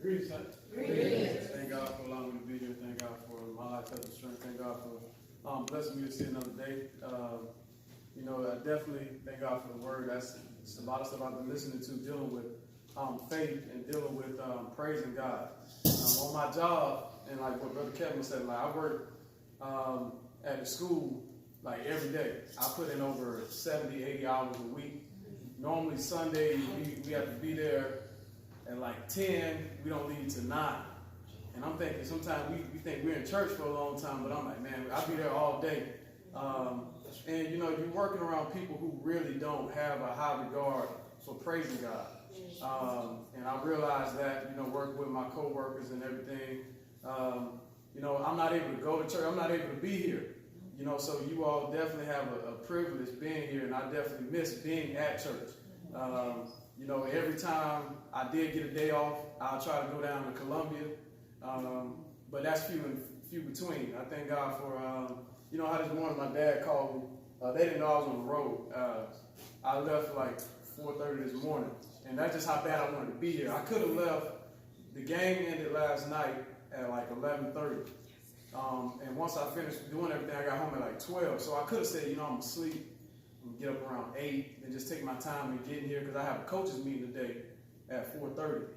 Greetings, son. Greetings. Thank God for allowing me to be here. Thank God for my life, health, and strength. Thank God for blessing me to see another day. I definitely thank God for the word. It's a lot of stuff I've been listening to, dealing with faith and dealing with praising God. On my job, and like what Brother Kevin said, like I work at the school like every day. I put in over 70, 80 hours a week. Normally Sunday we have to be there at like 10. We don't leave till 9. And I'm thinking sometimes we think we're in church for a long time, but I'm like, man, I'll be there all day. And you're working around people who really don't have a high regard for praising God. And I realized that, working with my co-workers and everything, I'm not able to go to church. I'm not able to be here. So you all definitely have a privilege being here, and I definitely miss being at church. Every time I did get a day off, I'll try to go down to Columbia, but that's few between. I thank God for, how this morning my dad called me. They didn't know I was on the road. I left like 4:30 this morning, and that's just how bad I wanted to be here. I could have left. The game ended last night at like 11:30. And once I finished doing everything, I got home at like 12. So I could have said, I'm asleep. I'm gonna get up around 8 and just take my time and get in here because I have a coaches meeting today at 4:30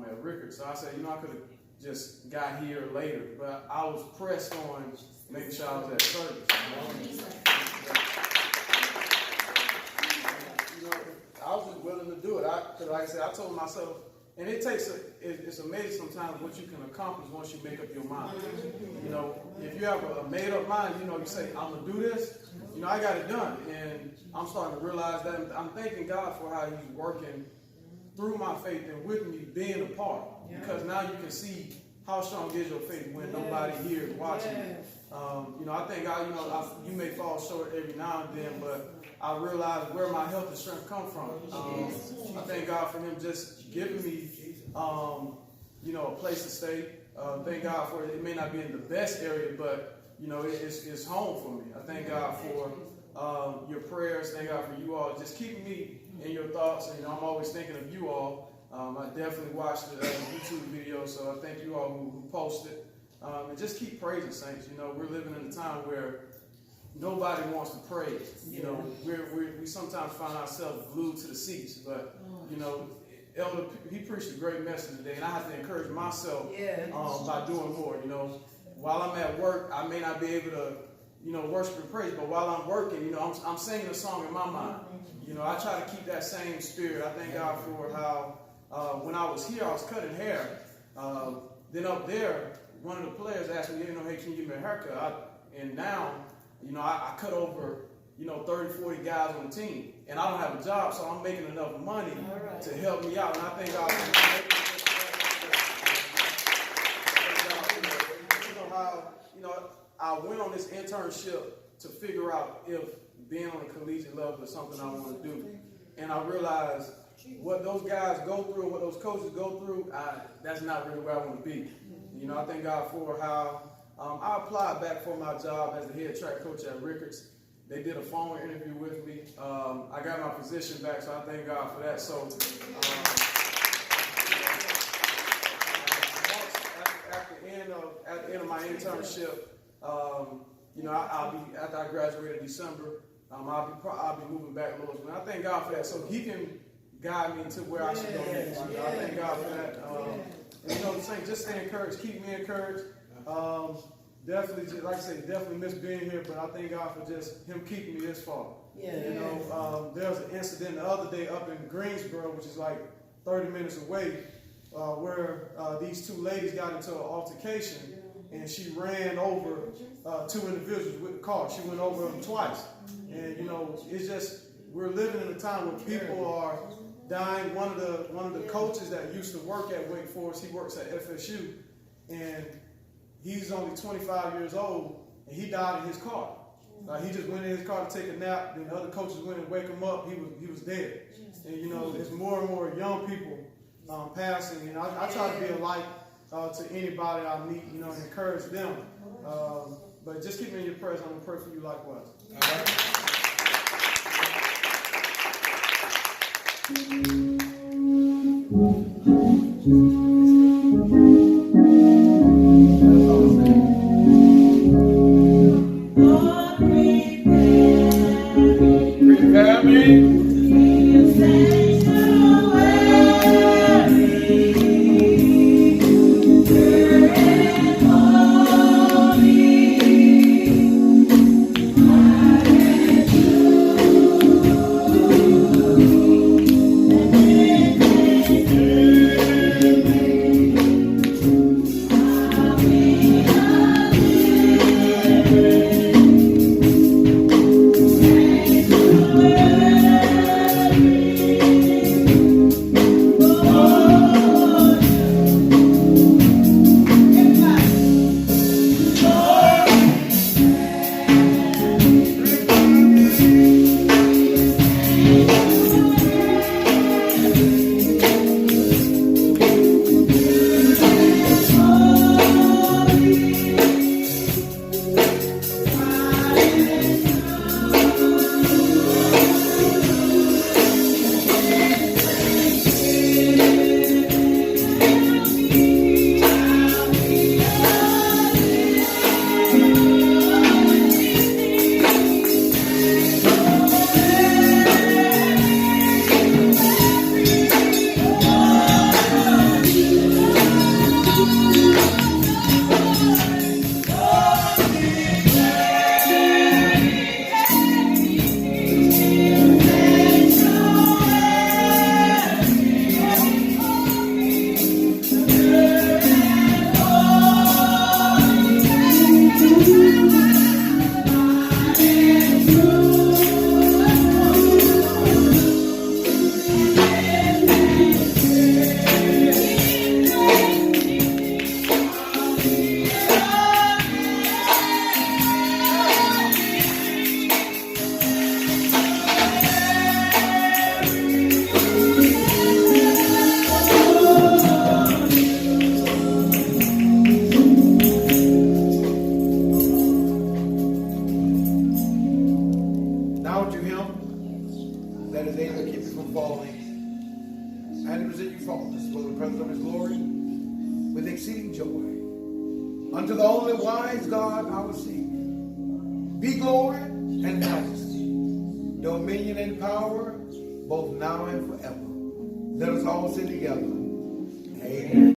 at Rickard. So I said, I could have just got here later, but I was pressed on making sure I was at service. I was just willing to do it. Because like I said, I told myself, and it's amazing sometimes what you can accomplish once you make up your mind. If you have a made up mind, you say, I'm going to do this, I got it done. And I'm starting to realize that I'm thanking God for how he's working through my faith and with me being a part. Because now you can see how strong is your faith when nobody here is watching you. I thank God, you may fall short every now and then, but I realize where my health and strength come from. I thank God for him just giving me, a place to stay. Thank God for it. It may not be in the best area, but, it's home for me. I thank God for your prayers. Thank God for you all. Just keeping me in your thoughts. And, I'm always thinking of you all. I definitely watched the YouTube video, so I thank you all who posted. And just keep praising, saints. We're living in a time where nobody wants to praise. We sometimes find ourselves glued to the seats, but Elder, he preached a great message today, and I have to encourage myself by doing more. While I'm at work, I may not be able to, worship and praise, but while I'm working, I'm singing a song in my mind. I try to keep that same spirit. I thank God for how when I was here, I was cutting hair. Then up there, one of the players asked me, hey, can you give me a haircut? And now, I cut over, 30, 40 guys on the team. And I don't have a job, so I'm making enough money to help me out. And I thank God for how, I went on this internship to figure out if being on a collegiate level is something I want to do. And I realized what those guys go through, what those coaches go through, that's not really where I want to be. I thank God for how I applied back for my job as the head track coach at Rickards. They did a phone interview with me. I got my position back, so I thank God for that. So at the end of my internship, I'll be after I graduate in December. I'll be moving back a little bit. I thank God for that, so He can guide me to where I should go next. I thank God for that. And just stay encouraged, keep me encouraged. Definitely, like I say, definitely miss being here, but I thank God for just Him keeping me this far. There was an incident the other day up in Greensboro, which is like 30 minutes away, where these two ladies got into an altercation, and she ran over two individuals with the car. She went over them twice. And it's just, we're living in a time where people are dying. One of the coaches that used to work at Wake Forest, he works at FSU, and he's only 25 years old, and he died in his car. He just went in his car to take a nap, and the other coaches went and wake him up. He was dead. And there's more and more young people passing, and I try to be a light to anybody I meet, and encourage them. But just keep me in your prayers. I'm gonna pray for you likewise. All right. Prepare me. Unto the only wise God, our Savior, be glory and majesty, dominion and power, both now and forever. Let us all say together, amen.